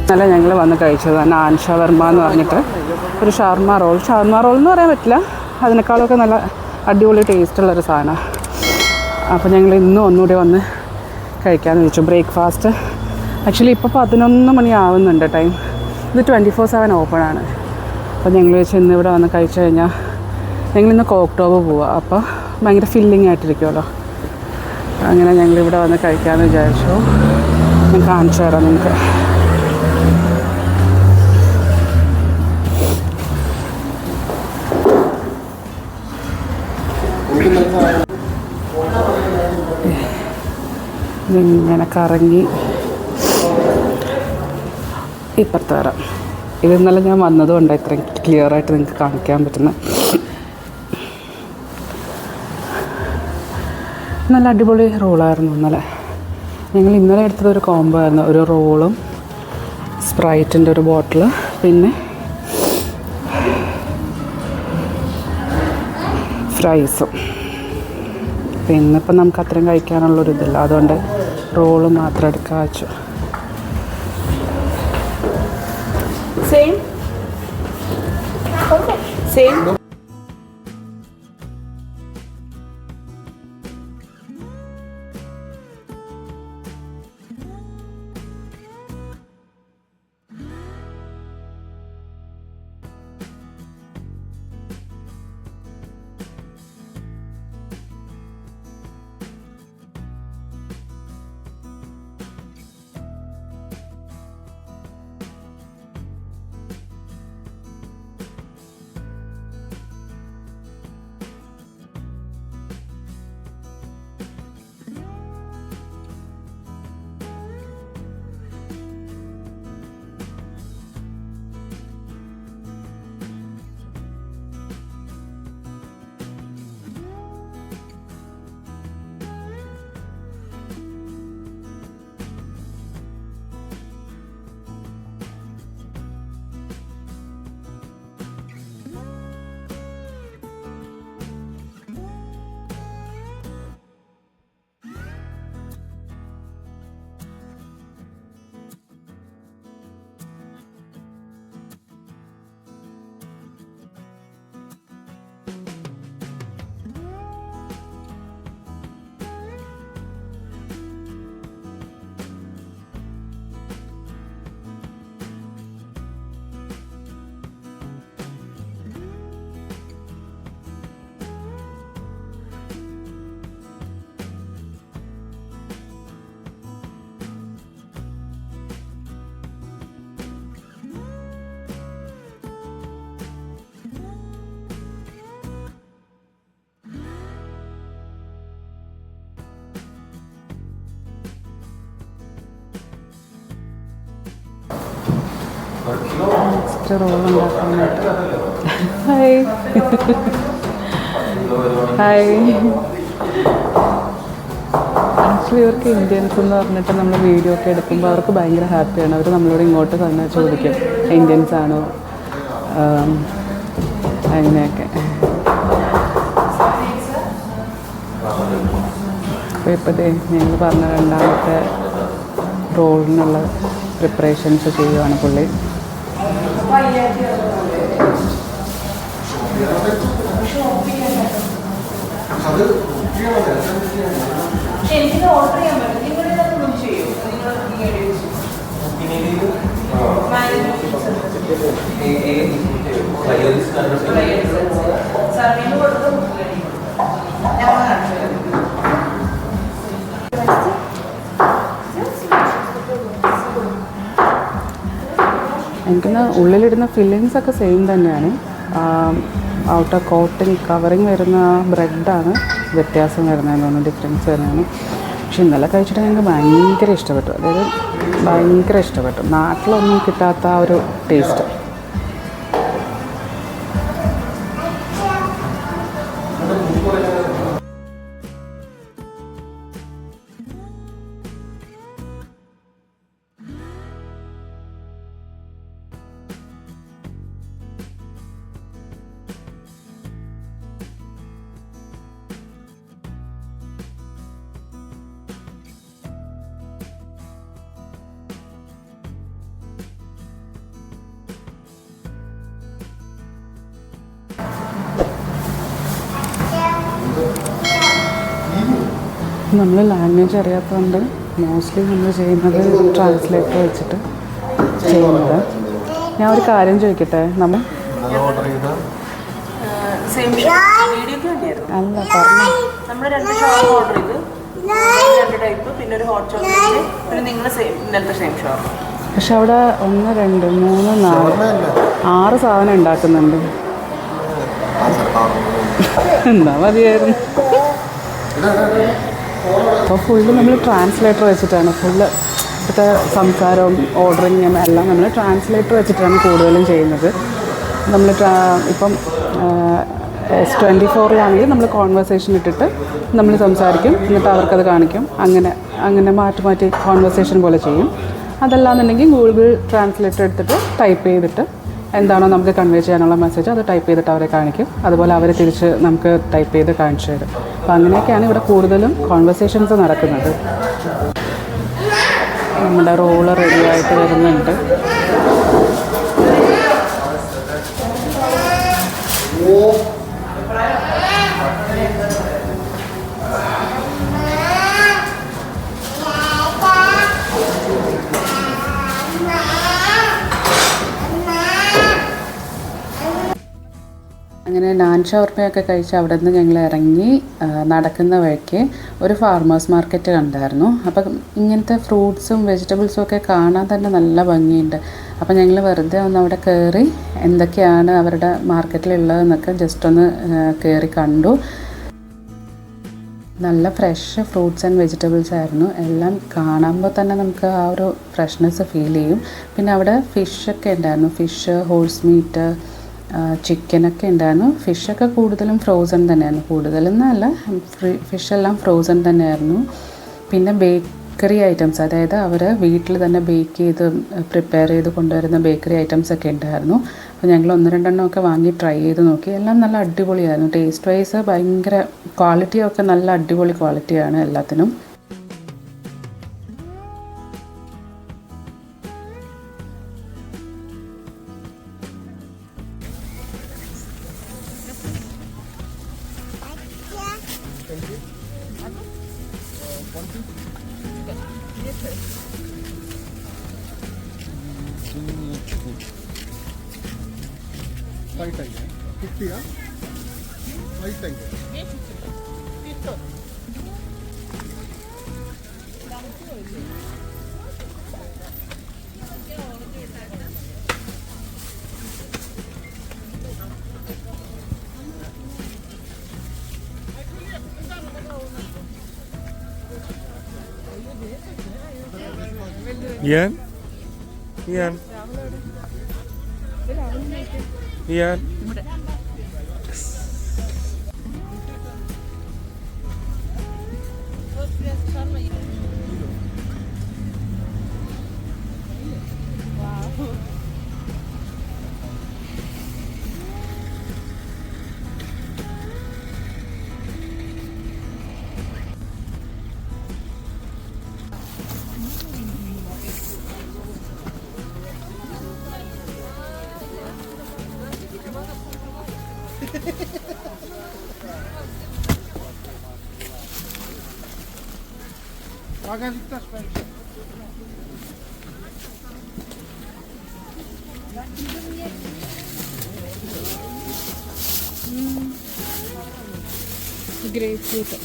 ഇന്നലെ ഞങ്ങൾ വന്ന് കഴിച്ചത് നാൻ ഷവർമ എന്ന് പറഞ്ഞിട്ട് ഒരു ഷവർമ റോൾ എന്ന് പറയാൻ പറ്റില്ല, അതിനേക്കാളൊക്കെ നല്ല അടിപൊളി ടേസ്റ്റുള്ളൊരു സാധനമാണ്. അപ്പോൾ ഞങ്ങൾ ഇന്നും ഒന്നുകൂടി വന്ന് കഴിക്കാമെന്ന് വെച്ചു. ബ്രേക്ക്ഫാസ്റ്റ് ആക്ച്വലി ഇപ്പോൾ 11 മണി ആവുന്നുണ്ട് ടൈം. ഇത് 24/7 ഓപ്പണാണ്. അപ്പോൾ ഞങ്ങൾ വെച്ച് ഇന്ന് ഇവിടെ വന്ന് കഴിച്ചു കഴിഞ്ഞാൽ ഞങ്ങളിന്ന് കോക്ടോബ് പോവുക. അപ്പോൾ ഭയങ്കര ഫില്ലിംഗ് ആയിട്ടിരിക്കുമല്ലോ. അങ്ങനെ ഞങ്ങളിവിടെ വന്ന് കഴിക്കാമെന്ന് വിചാരിച്ചു. ഞാൻ കാണിച്ചു തരാം നിങ്ങൾക്ക്. ഇങ്ങനെ കറങ്ങി ഇപ്പുറത്ത് വരാം. ഇത് ഇന്നലെ ഞാൻ വന്നതുകൊണ്ട് ഇത്രയും ക്ലിയറായിട്ട് നിങ്ങൾക്ക് കാണിക്കാൻ പറ്റുന്നത്. നല്ല അടിപൊളി റോളായിരുന്നു ഇന്നലെ. ഞങ്ങൾ ഇന്നലെ എടുത്തതൊരു കോംബോ ആയിരുന്നു. ഒരു റോളും സ്പ്രൈറ്റിൻ്റെ ഒരു ബോട്ടിൽ, പിന്നെ ഫ്രൈസും. പിന്നെ ഇപ്പം നമുക്ക് അത്രയും കഴിക്കാനുള്ളൊരിതില്ല, അതുകൊണ്ട് റോള് മാത്രം എടുക്കാൻ വെച്ചു. സെയിം നെക്സ്റ്റ് റോൾ ഉണ്ടാക്കാനായിട്ട്. Hi hi. ആക്ച്വലി ഇവർക്ക് ഇന്ത്യൻസ് എന്ന് പറഞ്ഞിട്ട് നമ്മൾ വീഡിയോ ഒക്കെ എടുക്കുമ്പോൾ അവർക്ക് ഭയങ്കര ഹാപ്പിയാണ്. അവർ നമ്മളോട് ഇങ്ങോട്ട് തന്നെ ചോദിക്കും ഇന്ത്യൻസ് ആണോ അങ്ങനെയൊക്കെ. അപ്പോൾ ഇപ്പോഴത്തെ ഞങ്ങൾ പറഞ്ഞ രണ്ടാമത്തെ റോളിനുള്ള പ്രിപ്പറേഷൻസ് ചെയ്യുവാണ് പുള്ളി. എനിക്കിത് ഓർഡർ ചെയ്യാൻ പറ്റും. നിങ്ങളിതൊന്നും ചെയ്യും. സർവീസ് കൊടുത്ത് ഞങ്ങൾ കാണിച്ചു തരാം. എനിക്കിന്ന് ഉള്ളിലിടുന്ന ഫില്ലിങ്സ് ഒക്കെ സെയിം തന്നെയാണ്. ഔട്ടർ കോട്ടിങ് കവറിങ് വരുന്ന ബ്രെഡാണ് വ്യത്യാസം വരുന്നതെന്ന് തോന്നുന്നു, ഡിഫറൻസ് വരുന്നതാണ്. പക്ഷെ ഇന്നലെ കഴിച്ചിട്ട് ഞങ്ങൾക്ക് ഭയങ്കര ഇഷ്ടപ്പെട്ടു. അതായത് ഭയങ്കര ഇഷ്ടപ്പെട്ടു. നാട്ടിലൊന്നും കിട്ടാത്ത ആ ഒരു ടേസ്റ്റ്. നമ്മൾ ലാംഗ്വേജ് അറിയാത്തതുകൊണ്ട് മോസ്റ്റ്ലി നമ്മൾ ചെയ്യുന്നത് ട്രാൻസ്ലേറ്റർ വെച്ചിട്ട് ചെയ്യുന്നത്. ഞാൻ ഒരു കാര്യം ചോദിക്കട്ടെ, നമ്മൾ അല്ല പറഞ്ഞു നമ്മൾ 2 ഷവർമ ഓർഡർ ചെയ്ത് 2 ടൈപ്പ്, പിന്നെ ഒരു ഹോട്ട് ചോക്ലേറ്റ്, പിന്നെ നിങ്ങൾ ഇന്നലത്തെ സെയിം ഷവർമ. പക്ഷെ അവിടെ 1 2 3 4 6 സാധനം ഉണ്ടാക്കുന്നുണ്ട്. എന്നാ മതിയായിരുന്നു. അപ്പോൾ ഫുള്ള് നമ്മൾ ട്രാൻസ്ലേറ്റർ വെച്ചിട്ടാണ് ഇപ്പോഴത്തെ സംസാരവും ഓർഡറിങ്ങും എല്ലാം നമ്മൾ ട്രാൻസ്ലേറ്റർ വെച്ചിട്ടാണ് കൂടുതലും ചെയ്യുന്നത്. നമ്മൾ ഇപ്പം S24-ലാണെങ്കിൽ നമ്മൾ കോൺവെർസേഷൻ ഇട്ടിട്ട് നമ്മൾ സംസാരിക്കും, എന്നിട്ട് അവർക്കത് കാണിക്കും. അങ്ങനെ മാറ്റി കോൺവെർസേഷൻ പോലെ ചെയ്യും. അതല്ലാന്നുണ്ടെങ്കിൽ ഗൂഗിൾ ട്രാൻസ്ലേറ്റർ എടുത്തിട്ട് ടൈപ്പ് ചെയ്തിട്ട് എന്താണോ നമുക്ക് കൺവേ ചെയ്യാനുള്ള മെസ്സേജ് അത് ടൈപ്പ് ചെയ്തിട്ട് അവരെ കാണിക്കും. അതുപോലെ അവർ തിരിച്ച് നമുക്ക് ടൈപ്പ് ചെയ്ത് കാണിച്ചു തരും. അപ്പോൾ അങ്ങനെയൊക്കെയാണ് ഇവിടെ കൂടുതലും കോൺവെർസേഷൻസ് നടക്കുന്നത്. നമ്മുടെ റോള് റെഡിയായിട്ട് വരുന്നുണ്ട്. അങ്ങനെ നാൻ ഷവർമയൊക്കെ കഴിച്ച് അവിടെ നിന്ന് ഞങ്ങൾ ഇറങ്ങി നടക്കുന്ന വഴിക്ക് ഒരു ഫാർമേഴ്സ് മാർക്കറ്റ് കണ്ടായിരുന്നു. അപ്പം ഇങ്ങനത്തെ ഫ്രൂട്ട്സും വെജിറ്റബിൾസും ഒക്കെ കാണാൻ തന്നെ നല്ല ഭംഗിയുണ്ട്. അപ്പം ഞങ്ങൾ വെറുതെ ഒന്ന് അവിടെ കയറി എന്തൊക്കെയാണ് അവരുടെ മാർക്കറ്റിലുള്ളതെന്നൊക്കെ ജസ്റ്റ് ഒന്ന് കയറി കണ്ടു. നല്ല ഫ്രഷ് ഫ്രൂട്ട്സ് ആൻഡ് വെജിറ്റബിൾസ് ആയിരുന്നു. എല്ലാം കാണുമ്പോൾ തന്നെ നമുക്ക് ആ ഒരു ഫ്രഷ്നെസ് ഫീൽ ചെയ്യും. പിന്നെ അവിടെ ഫിഷൊക്കെ ഉണ്ടായിരുന്നു. ഫിഷ്, ഹോഴ്സ് മീറ്റ്, ചിക്കനൊക്കെ ഉണ്ടായിരുന്നു. ഫിഷൊക്കെ കൂടുതലും ഫ്രോസൺ തന്നെയായിരുന്നു. കൂടുതലെന്നല്ല, ഫിഷെല്ലാം ഫ്രോസൺ തന്നെയായിരുന്നു. പിന്നെ ബേക്കറി ഐറ്റംസ്, അതായത് അവർ വീട്ടിൽ തന്നെ ബേക്ക് ചെയ്ത് പ്രിപ്പയർ ചെയ്ത് കൊണ്ടുവരുന്ന ബേക്കറി ഐറ്റംസ് ഒക്കെ ഉണ്ടായിരുന്നു. അപ്പോൾ ഞങ്ങൾ 1 2 ഒക്കെ വാങ്ങി ട്രൈ ചെയ്ത് നോക്കി. എല്ലാം നല്ല അടിപൊളിയായിരുന്നു. ടേസ്റ്റ് വൈസ് ഭയങ്കര ക്വാളിറ്റിയൊക്കെ നല്ല അടിപൊളി ക്വാളിറ്റിയാണ് എല്ലാത്തിനും. Ian? Grape fruit.